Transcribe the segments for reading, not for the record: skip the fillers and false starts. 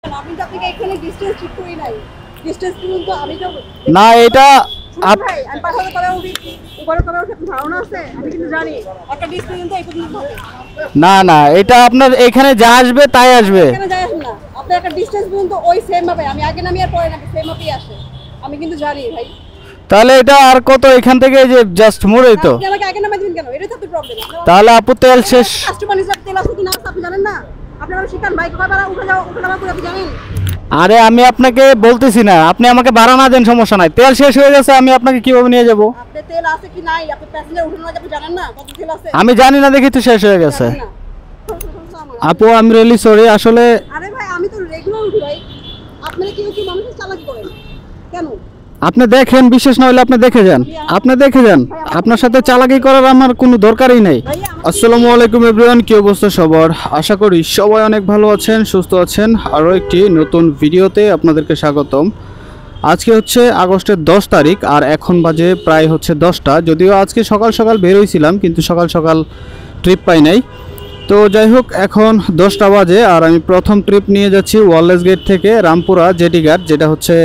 আমি তো আপনাকে এখানে ডিসটেন্স ঠিক করি নাই। ডিসটেন্স কিন্তু আমি তো না এটা ভাই আমি পাঠাতে পারে উপরে কবে ওঠে ধারণা আছে আমি কিন্তু জানি একটা ডিসটেন্স কিন্তু এই পর্যন্ত হবে না না এটা আপনার এখানে যা আসবে তাই আসবে কেন যায় না আপনি একটা ডিসটেন্স পর্যন্ত ওই সেম ভাবে আমি আগে নামি আর পরে নামি সেম ভাবেই আসে আমি কিন্তু জানি ভাই তাহলে এটা আর কত এখান থেকে যে জাস্ট মোড়েই তো আপনি আমাকে আগে নামাই দিবেন কেন এটাই তো আপনার প্রবলেম তাহলে আপু তেল শেষ কাস্টমার হিসাব তেল আছে কিনা আপনি জানেন না আপনি আমার শিকান বাইক কয়বার উঠে নামা করে আপনি জানেন আরে আমি আপনাকে বলতেছি না আপনি আমাকে ভাড়া না দেন সমস্যা নাই তেল শেষ হয়ে গেছে আমি আপনাকে কিভাবে নিয়ে যাব আপনি তেল আছে কি নাই আপনি প্যাসেঞ্জার উঠে না আপনি জানেন না কত তেল আছে আমি জানি না দেখি তো শেষ হয়ে গেছে আপু আই এম রিয়েলি সরি আসলে আরে ভাই আমি তো রেগুলার উঠি ভাই আপনারা কি মানুষের চালাকি করেন কেন আপনি দেখেন বিশেষ না হলে আপনি দেখে যান আপনার সাথে চালাকি করার আমার কোনো দরকারই নেই আসসালামু আলাইকুম এভরিওয়ান কি অবস্থা সবার আশা করি সবাই অনেক ভালো আছেন সুস্থ আছেন আরও একটি নতুন ভিডিওতে আপনাদেরকে স্বাগতম আজকে হচ্ছে আগস্টের 10 তারিখ আর এখন বাজে প্রায় হচ্ছে 10টা যদিও আজকে সকাল সকাল বের হয়েছিলাম কিন্তু সকাল সকাল ট্রিপ পাই নাই তো যাই হোক এখন 10টা বাজে আর আমি প্রথম ট্রিপ নিয়ে যাচ্ছি ওয়ারলেস গেট থেকে রামপুরা জেটি ঘাট যেটা হচ্ছে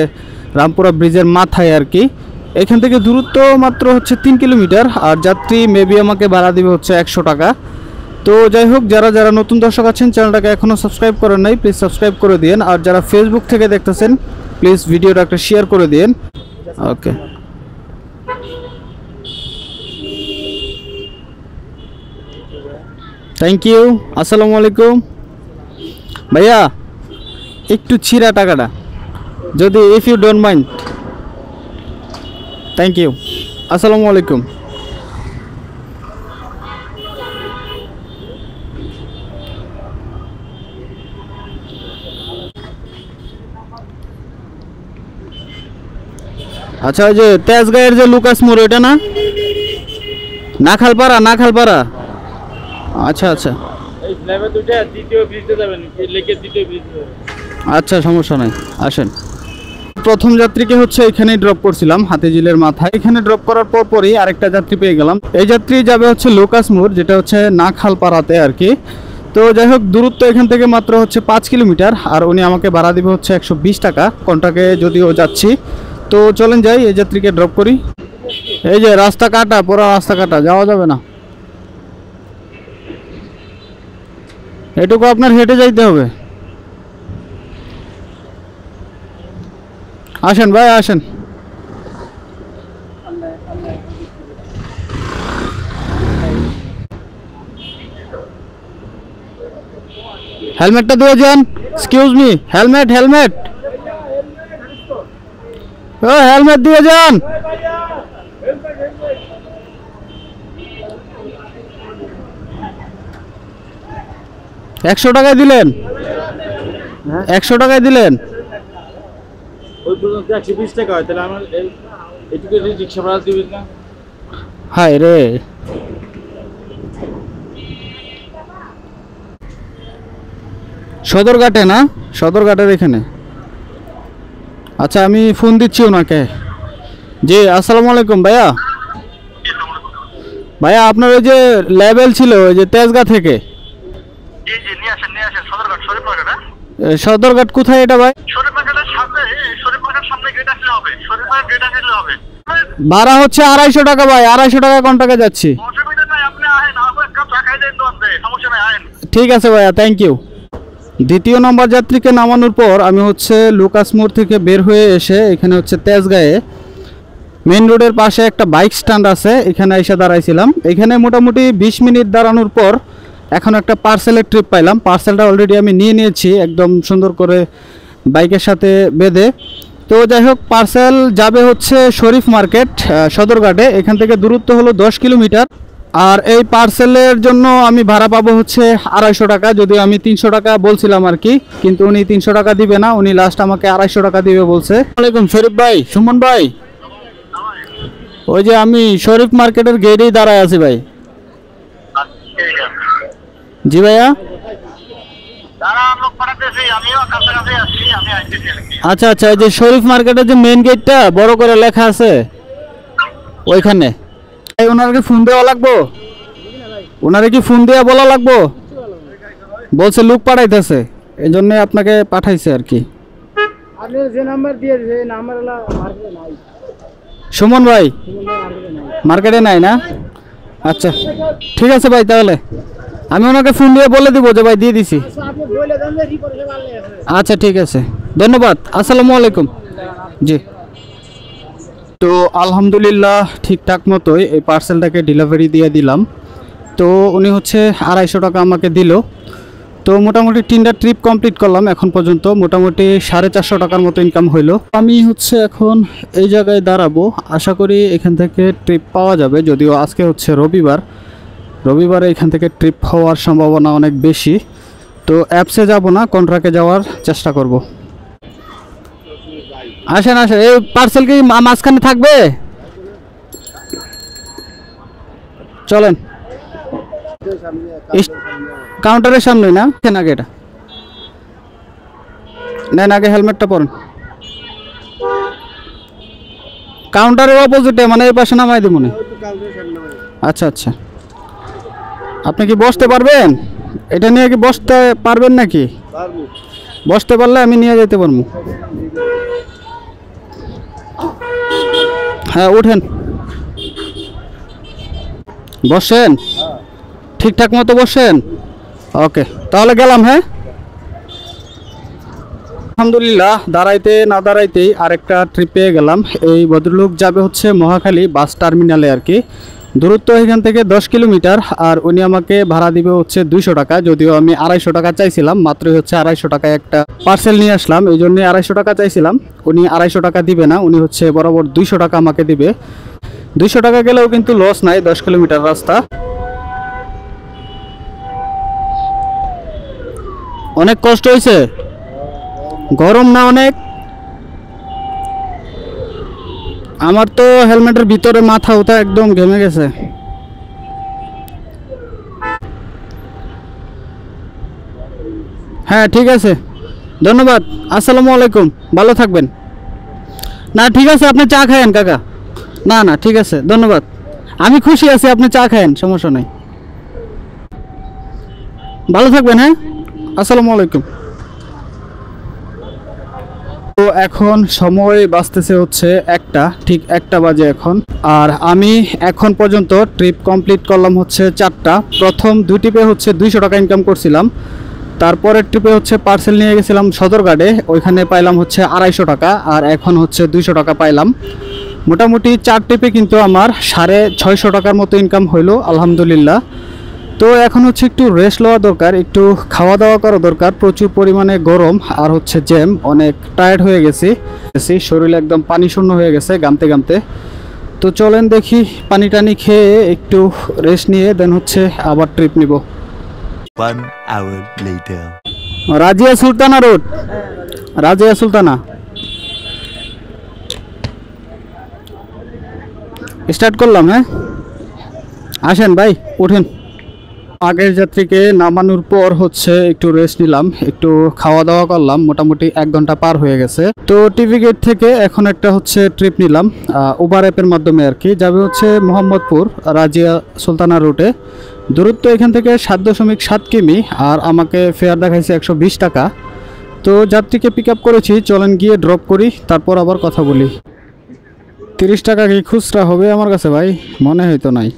রামপুরা ব্রিজের মাথায় আর কি এখান থেকে দূরত্ব মাত্র হচ্ছে 3 কিলোমিটার আর যাত্রী মেবি আমাকে ভাড়া দিবে হচ্ছে 100 টাকা তো যাই হোক যারা যারা নতুন দর্শক আছেন চ্যানেলটাকে এখনও সাবস্ক্রাইব করেন নাই প্লিজ সাবস্ক্রাইব করে দিন আর যারা ফেসবুক থেকে দেখতেছেন প্লিজ ভিডিওটা একটা শেয়ার করে দিন ওকে থ্যাংক ইউ আসসালামু আলাইকুম ভাইয়া একটু ছিঁড়া টাকাটা যদি if you don't mind thank you আসসালামু আলাইকুম আচ্ছা ওই যে তেজগাঁয়ের যে লুকাস মোড় এটা না নাখালপাড়া আচ্ছা আচ্ছা এই স্ল্যাবে দুটো দ্বিতীয় ব্রিজে যাবেন লেকের দ্বিতীয় ব্রিজ আচ্ছা সমস্যা নাই আসেন প্রথম যাত্রীকে হচ্ছে এখানে ড্রপ করছিলাম হাতিঝিলের মাথায় এখানে ড্রপ করার পরই আরেকটা যাত্রী পেয়ে গেলাম এই যাত্রী যাবে হচ্ছে লুকাস মোড় যেটা হচ্ছে নাখালপাড়াতে আর কি তো যাই হোক দূরত্ব এখান থেকে মাত্র হচ্ছে 5 কিলোমিটার আর উনি আমাকে ভাড়া দিবে হচ্ছে 120 টাকা কন্টাকে যদিও যাচ্ছি তো চলেন যাই এই যাত্রীকে ড্রপ করি এই যে রাস্তা কাটা পুরো রাস্তা কাটা যাওয়া যাবে না এটুকু আপনার হেঁটে যাইতে হবে আসেন ভাই আসেন হেলমেটটা দিয়ে যান এক্সকিউজ মি হেলমেট ও হেলমেট দিয়ে যান $100 দিলেন 100 দিলেন ওই পর্যন্ত 120 টাকা হয় তাহলে আমার এটুকু রিক্সা ভাড়া দিবেন না হায় রে সদরঘাটে না সদরঘাটের এখানে আচ্ছা আমি ফোন দিচ্ছি ওনাকে জি আসসালামু আলাইকুম ভাইয়া আপনার ওই যে লেভেল ছিল ওই যে তেজগাঁ থেকে জি জি নিয়ে আসেন সদরঘাট শরীফ মার্কেট সদরঘাট কোথায় এটা ভাই শরীফ মার্কেটের সামনে গেট আসলে হবে শরীফ মার্কেট গেট আসলে হবে ভাড়া হচ্ছে 250 টাকা ভাই 250 টাকা কোন টাকা যাচ্ছি অসুবিধা নাই আপনি আহেন আমার কাপ চা খাই দেন তো আপনি সমস্যা নাই আহেন ঠিক আছে ভাইয়া থ্যাংক ইউ দ্বিতীয় নম্বর যাত্রীকে নামানোর পর আমি হচ্ছে লুকাস মোড় থেকে বের হয়ে এসে এখানে হচ্ছে তেজগাঁয়ে মেন রোডের পাশে একটা বাইক স্ট্যান্ড আছে এখানে এসে দাঁড়াইছিলাম এখানে মোটামুটি 20 মিনিট দাঁড়ানোর পর এখন একটা পার্সেলের ট্রিপ পাইলাম পার্সেলটা অলরেডি আমি নিয়ে নিয়েছি একদম সুন্দর করে বাইকের সাথে বেঁধে তো যাই হোক পার্সেল যাবে হচ্ছে শরীফ মার্কেট সদরঘাটে এখান থেকে দূরত্ব হলো 10 কিলোমিটার আর এই পার্সেলের জন্য আমি ভাড়া পাবো হচ্ছে 250 টাকা যদিও আমি 300 টাকা বলছিলাম আর কি কিন্তু উনি 300 টাকা দিবে না উনি লাস্ট আমাকে 250 টাকা দিবে বলছে ওয়ালাইকুম শরীফ ভাই সুমন ভাই ওই যে আমি শরীফ মার্কেটের গেটেই দাঁড়ায় আছি ভাই জি ভাইয়া আচ্ছা আচ্ছা এই যে শরীফ মার্কেটের যে মেইন গেটটা বড় করে লেখা আছে ওইখানে ওনাকে ফোন দেওয়া লাগবো ওনারে কি ফোন দেওয়া বলা লাগবো বলছে লোক পাঠাইতেছে এই জন্যই আপনাকে পাঠাইছে আর কি। আপনি যে নাম্বার দিয়ে যে নাম্বার হলো মার্কেটে নাই। সুমন ভাই মার্কেটে নাই না? আচ্ছা ঠিক আছে ভাই, তাহলে আমি ওনাকে ফোন দিয়ে বলে দিব যে ভাই দিয়ে দিছি। আপনি বলে দেন যে রিপোর্ট এসে ভালো আছে। আচ্ছা ঠিক আছে, ধন্যবাদ। আসসালামু আলাইকুম। জি, তো আলহামদুলিল্লাহ ঠিকঠাক মতোই এই পার্সেলটাকে ডেলিভারি দিয়ে দিলাম। তো উনি হচ্ছে 250 টাকা আমাকে দিল। তো মোটামুটি 3টা ট্রিপ কমপ্লিট করলাম এখন পর্যন্ত, মোটামুটি 450 টাকার মতো ইনকাম হইলো। আমি হচ্ছে এখন এই জায়গায় দাঁড়াবো, আশা করি এখান থেকে ট্রিপ পাওয়া যাবে, যদিও আজকে হচ্ছে রবিবারে এখান থেকে ট্রিপ হওয়ার সম্ভাবনা অনেক বেশি। তো অ্যাপসে যাব না, কন্ট্রাক্টে যাওয়ার চেষ্টা করব। আসেন আসেন, এই পার্সেল কি মাঝখানে থাকবে? চলেন, কাউন্টারের সামনে না? কেন আগে এটা নেন, আগে হেলমেটটা পরেন। কাউন্টারের অপোজিটে, মানে এই পাশে নামাই দিব মনে। আচ্ছা আচ্ছা, আপনি কি বসতে পারবেন? এটা নিয়ে কি বসতে পারবেন নাকি? বসতে পারলে আমি নিয়ে যেতে পারবো। হ্যাঁ উঠেন, বসেন, ঠিকঠাক মতো বসেন। ওকে, তাহলে গেলাম। হ্যাঁ, আলহামদুলিল্লাহ দাঁড়াইতে না দাঁড়াইতেই আরেকটা ট্রিপ পেয়ে গেলাম। এই ভদ্রলোক যাবে হচ্ছে মহাখালী বাস টার্মিনালে আর কি। দূরত্ব এখান থেকে 10 কিলোমিটার, আর উনি আমাকে ভাড়া দিবে হচ্ছে 200 টাকা, যদিও আমি 250 টাকা চাইছিলাম। মাত্রই হচ্ছে 250 টাকায় একটা পার্সেল নিয়ে আসলাম, এই জন্য 250 টাকা চাইছিলাম। উনি 250 টাকা দিবে না, উনি হচ্ছে বরাবর 200 টাকা আমাকে দিবে। 200 টাকা গেলেও কিন্তু লস নাই, 10 কিলোমিটার রাস্তা। অনেক কষ্ট হয়েছে, গরম না অনেক? আমার তো হেলমেটের ভিতরে মাথা উঠা একদম ঘেমে গেছে। হ্যাঁ ঠিক আছে, ধন্যবাদ। আসসালামু আলাইকুম, ভালো থাকবেন। না ঠিক আছে, আপনি চা খায়েন কাকা। না না ঠিক আছে, ধন্যবাদ, আমি খুশি আছি, আপনি চা খায়েন, সমস্যা নাই। ভালো থাকবেন। হ্যাঁ, আসসালামু আলাইকুম। তো এখন সময় বাজতেছে হচ্ছে 1টা, ঠিক 1টা বাজে এখন। আর আমি এখন পর্যন্ত ট্রিপ কমপ্লিট করলাম হচ্ছে 4টা। প্রথম 2 ট্রিপে হচ্ছে 200 টাকা ইনকাম করছিলাম। তারপরের ট্রিপে হচ্ছে পার্সেল নিয়ে গেছিলাম সদরঘাটে, ওইখানে পাইলাম হচ্ছে 250 টাকা, আর এখন হচ্ছে 200 টাকা পাইলাম। মোটামুটি 4 ট্রিপে কিন্তু আমার 650 টাকার মতো ইনকাম হইলো আলহামদুলিল্লাহ। তো এখন হচ্ছে একটু রেস্ট লওয়া দরকার, একটু খাওয়া দাওয়া করা দরকার। প্রচুর পরিমাণে গরম আর হচ্ছে জ্যাম, অনেক টায়ার্ড হয়ে গেছি, শরীরে একদম পানি শূন্য হয়ে গেছে গামতে গামতে। তো চলেন দেখি পানি টানি খেয়ে একটু রেস্ট নিয়ে দেন হচ্ছে আবার ট্রিপ নিব। 1 hour later. Razia Sultana road, Razia Sultana. Start করলাম। হ্যাঁ আসেন ভাই, উঠেন। আগের যাত্রীকে নামানোর পর হচ্ছে একটু রেস্ট নিলাম, একটু খাওয়া দাওয়া করলাম। মোটামুটি 1 ঘন্টা পার হয়ে গেছে। তো টিভি গেট থেকে এখন একটা হচ্ছে ট্রিপ নিলাম উবার অ্যাপের মাধ্যমে আর কি। যাবে হচ্ছে মোহাম্মদপুর রাজিয়া সুলতানা রুটে। দূরত্ব এখান থেকে 7.7 কিমি, আর আমাকে ফেয়ার দেখাইছে 120 টাকা। তো যাত্রীকে পিক আপ করেছি, চলেন গিয়ে ড্রপ করি, তারপর আবার কথা বলি। 30 টাকা কি খুচরা হবে আমার কাছে ভাই? মনে হয়তো নাই।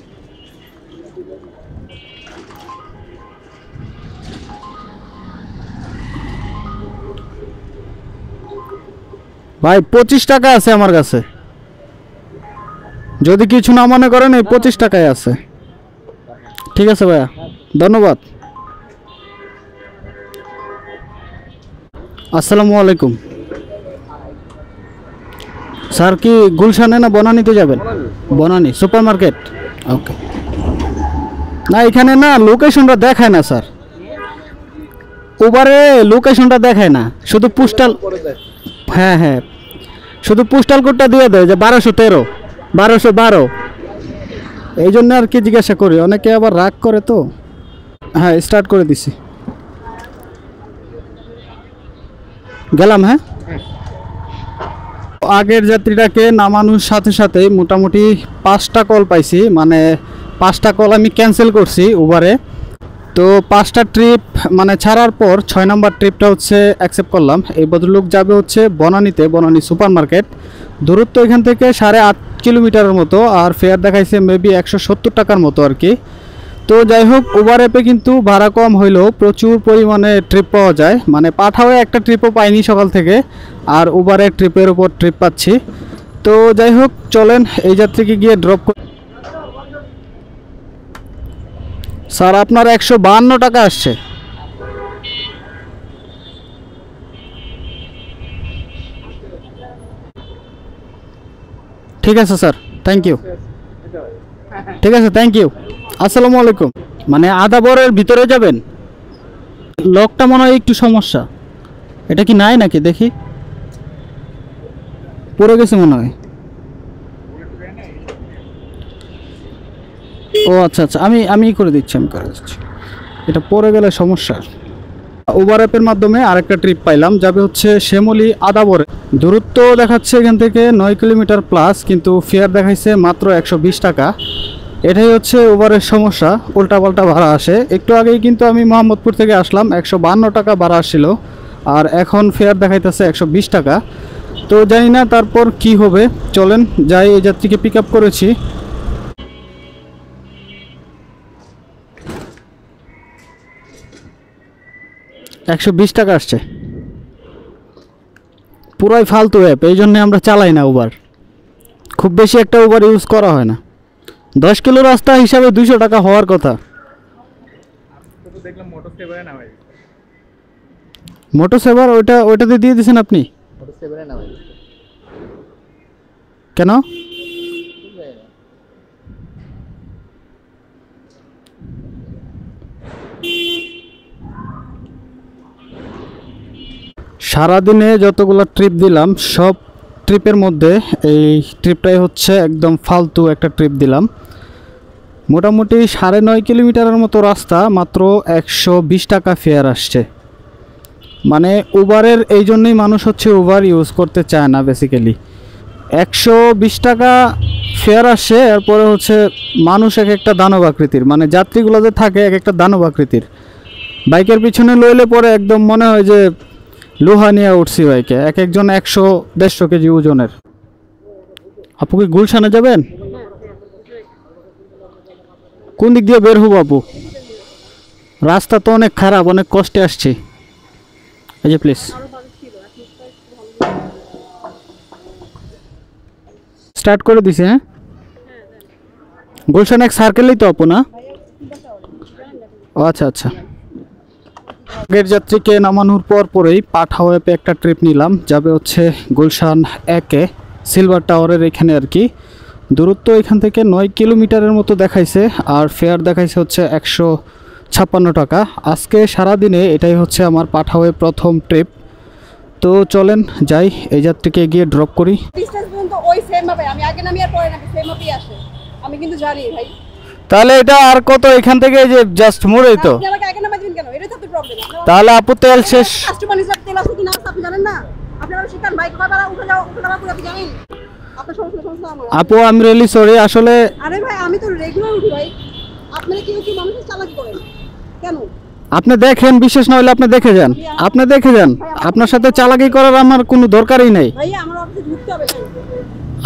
ভাই 25 টাকা আছে আমার কাছে, যদি কিছু না মনে করেন এই 25 টাকায় আছে। ঠিক আছে ভাইয়া, ধন্যবাদ। আসসালামু আলাইকুম। স্যার কি গুলশানে না বনানীতে যাবেন? Banani super market. ওকে, না এখানে না লোকেশনটা দেখায় না স্যার, উবারে লোকেশনটা দেখায় না, শুধু পোস্টাল। হ্যাঁ হ্যাঁ, শুধু পোস্টাল কোডটা দিয়ে দেয় যে 1213 1212, এই জন্য আর কি জিজ্ঞাসা করি, অনেকে আবার রাগ করে তো। হ্যাঁ স্টার্ট করে দিছি, গেলাম। হ্যাঁ, আগের যাত্রীটাকে নামানোর সাথে সাথেই মোটামুটি 5টা কল পাইছি, মানে 5টা কল আমি ক্যান্সেল করছি উবারে। তো 5টা ট্রিপ মানে ছাড়ার পর 6 নম্বর ট্রিপটা হচ্ছে অ্যাকসেপ্ট করলাম। এই ভদ্রলোক যাবে হচ্ছে বনানীতে, বনানী সুপার মার্কেট। দূরত্ব এখান থেকে 8.5 কিলোমিটারের মতো, আর ফেয়ার দেখাইছে মেবি 170 টাকার মতো আর কি। তো যাই হোক, উবার অ্যাপে কিন্তু ভাড়া কম হইলেও প্রচুর পরিমাণে ট্রিপ পাওয়া যায়। মানে পাঠাওয়ে একটা ট্রিপও পাইনি সকাল থেকে, আর উবারের ট্রিপের উপর ট্রিপ পাচ্ছি। তো যাই হোক, চলেন এই যাত্রীকে গিয়ে ড্রপ করি। স্যার আপনার 152 টাকা আসছে। ঠিক আছে স্যার, থ্যাংক ইউ। ঠিক আছে, থ্যাংক ইউ। আসসালামু আলাইকুম। মানে আদাবরের ভিতরে যাবেন? লকটা মনে হয় একটু সমস্যা। এটা কি নাই নাকি দেখি, পড়ে গেছে মনে হয়। ও আচ্ছা আচ্ছা, আমি করে দিচ্ছি, আমি করে দিচ্ছি। এটা পড়ে গেলে সমস্যা। উবার অ্যাপের মাধ্যমে আরেকটা ট্রিপ পাইলাম, যাবে হচ্ছে শ্যামলী আদাবরে। দূরত্ব দেখাচ্ছে এখান থেকে 9 কিলোমিটার প্লাস, কিন্তু ফেয়ার দেখাইছে মাত্র 120 টাকা। এটাই হচ্ছে উবারের সমস্যা, উল্টাপাল্টা ভাড়া আসে। একটু আগেই কিন্তু আমি মোহাম্মদপুর থেকে আসলাম, 152 টাকা ভাড়া আসছিল, আর এখন ফেয়ার দেখাইতেছে 120 টাকা। তো জানি না তারপর কি হবে। চলেন যাই, এই যাত্রীকে পিক আপ করেছি। $120 টাকা আসছে। পুরাই ফালতু অ্যাপ, এই জন্যে আমরা চালাই না উবার। খুব বেশি একটা উবার ইউজ করা হয় না। 10 কিলো রাস্তা হিসাবে 200 টাকা হওয়ার কথা। মোটর সেভার ওইটাতে দিয়ে দিয়েছেন আপনি? কেন? সারাদিনে যতগুলো ট্রিপ দিলাম, সব ট্রিপের মধ্যে এই ট্রিপটাই হচ্ছে একদম ফালতু একটা ট্রিপ দিলাম। মোটামুটি 9.5 কিলোমিটারের মতো রাস্তা, মাত্র 120 টাকা ফেয়ার আসছে। মানে উবারের এই জন্যই মানুষ হচ্ছে উবার ইউজ করতে চায় না বেসিক্যালি। 120 টাকা ফেয়ার আসছে, এরপরে হচ্ছে মানুষ এক একটা দানব আকৃতির, মানে যাত্রীগুলো যে থাকে এক একটা দানব আকৃতির। বাইকের পিছনে লইলে পরে একদম মনে হয় যে লোহা নিয়ে উঠছি বাইকে। এক একজন 100-150 কেজি ওজনের। আপু কি গুলশানে যাবেন? কোন দিক দিয়ে বের হবো আপু? রাস্তা তো অনেক খারাপ, অনেক কষ্টে আসছি। এই যে প্লিজ স্টার্ট করে দিছে। হ্যাঁ, গুলশান এক সার্কেলই তো আপু না? ও আচ্ছা আচ্ছা। আগের যাত্রীকে নামানোর পরেই পাঠাও অ্যাপে একটা ট্রিপ নিলাম, যাবে হচ্ছে গুলশান 1-এ সিলভার টাওয়ারের এখানে আর কি। দূরত্ব এখান থেকে 9 কিলোমিটারের মতো দেখাইছে, আর ফেয়ার দেখাইছে হচ্ছে 156 টাকা। আজকে সারাদিনে এটাই হচ্ছে আমার পাঠাওয়ে প্রথম ট্রিপ। তো চলেন যাই, এই যাত্রীকে গিয়ে ড্রপ করি। ডিসটেন্স পর্যন্ত ওই সেম ভাবে আমি আগে নামি আর পরে নামি সেম ভাবেই আসে, আমি কিন্তু জানি ভাই। তাহলে এটা আর কত এখান থেকে, যে জাস্ট মোড়েই তো? আপনি আমাকে আগে নামাই দিবেন কেন? এটা তো আপনার প্রবলেম। তাহলে আপু তেল শেষ। কাস্টমার হিসাবে তেল আছে কি না আপনি জানেন না? আপনি আমার শিকার বাইক ভাড়া উঠে যাও, উঠে যাওয়া পুরো আপনি জানেন। আপনার সমস্যা আমার। আপু আমি রিয়েলি সরি আসলে। আরে ভাই আমি তো রেগুলার উঠি ভাই, আপনারা কি মানুষের চালাকি করেন কেন? আপনি দেখেন, বিশেষ না হলে আপনি দেখে যান। আপনি দেখে যান, আপনার সাথে চালাকি করার আমার কোনো দরকারই নেই। ভাইয়া আমার অফিসে ঢুকতে হবে না।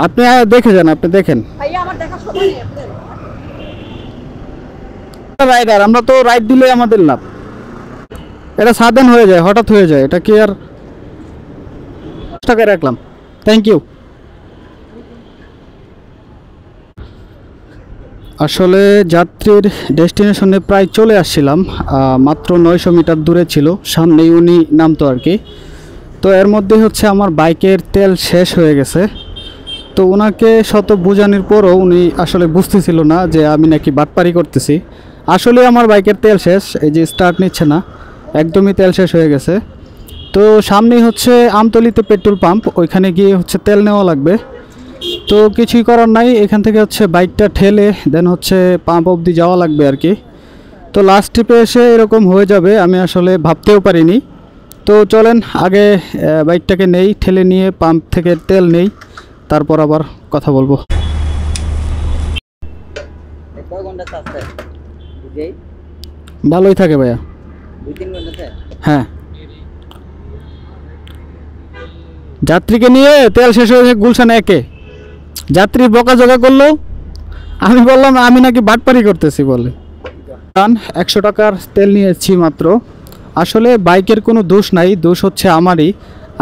আপনি দেখে যান, আপনি দেখেন। ভাইয়া আমার দেখার সময় নেই আপনাদের। রাইডার, আমরা তো রাইড দিলে আমাদের লাভ। এটা সাডেন হয়ে যায়, হঠাৎ হয়ে যায়, এটা কি আর 10 টাকা রাখলাম। Thank you. আসলে যাত্রীর ডেস্টিনেশনে প্রায় চলে আসছিলাম, মাত্র 900 মিটার দূরে ছিল, সামনেই উনি নামতো আর কি। তো এর মধ্যে হচ্ছে আমার বাইকের তেল শেষ হয়ে গেছে। তো ওনাকে শত বোঝানোর পরও উনি আসলে বুঝতেছিল না যে আমি নাকি বাটপারি করতেছি। আসলে আমার বাইকের তেল শেষ, এই যে স্টার্ট নিচ্ছে না, একদমই তেল শেষ হয়ে গেছে। তো সামনেই হচ্ছে আমতলিতে পেট্রোল পাম্প, ওইখানে গিয়ে হচ্ছে তেল নেওয়া লাগবে। তো কিছুই করার নাই, এখান থেকে হচ্ছে বাইকটা ঠেলে দেন হচ্ছে পাম্প অবধি যাওয়া লাগবে আর কি। তো লাস্ট ট্রিপে এসে এরকম হয়ে যাবে আমি আসলে ভাবতেও পারিনি। তো চলেন আগে বাইকটাকে নেই, ঠেলে নিয়ে পাম্প থেকে তেল নেই, তারপর আবার কথা বলবো। ভালোই থাকে ভাইয়া। 2-3 ঘন্টাতে? হ্যাঁ, যাত্রীকে নিয়ে তেল শেষ হয়েছে গুলশান একে, যাত্রী বকাঝকা করলো, আমি বললাম আমি নাকি বাটপারি করতেছি বলে। 100 টাকার তেল নিয়েছি মাত্র। আসলে বাইকের কোনো দোষ নাই, দোষ হচ্ছে আমারই।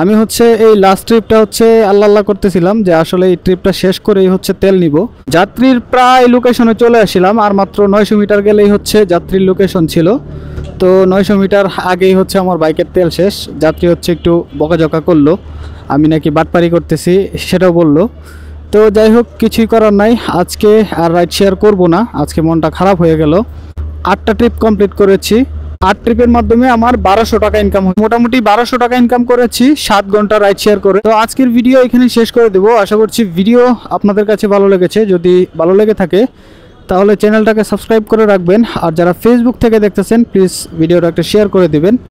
আমি হচ্ছে এই লাস্ট ট্রিপটা হচ্ছে আল্লাহ আল্লাহ করতেছিলাম যে আসলে এই ট্রিপটা শেষ করেই হচ্ছে তেল নিব। যাত্রীর প্রায় লোকেশনে চলে আসছিলাম, আর মাত্র 900 মিটার গেলেই হচ্ছে যাত্রীর লোকেশন ছিল। তো 900 মিটার আগেই হচ্ছে আমার বাইকের তেল শেষ। যাত্রী হচ্ছে একটু বকাঝকা করলো, আমি নাকি বাটপারি করতেছি সেটাও বললো। তো যাই হোক, কিছুই করার নাই, আজকে আর রাইড শেয়ার করবো না, আজকে মনটা খারাপ হয়ে গেল। 8টা ট্রিপ কমপ্লিট করেছি, 8 ট্রিপের মাধ্যমে আমার 1200 টাকা ইনকাম, মোটামুটি 1200 টাকা ইনকাম করেছি 7 ঘন্টা রাইড শেয়ার করে। তো আজকের ভিডিও এখানে শেষ করে দেবো। আশা করছি ভিডিও আপনাদের কাছে ভালো লেগেছে। যদি ভালো লেগে থাকে তাহলে চ্যানেলটাকে সাবস্ক্রাইব করে রাখবেন, আর যারা ফেসবুক থেকে দেখতেছেন প্লিজ ভিডিওটা একটা শেয়ার করে দিবেন।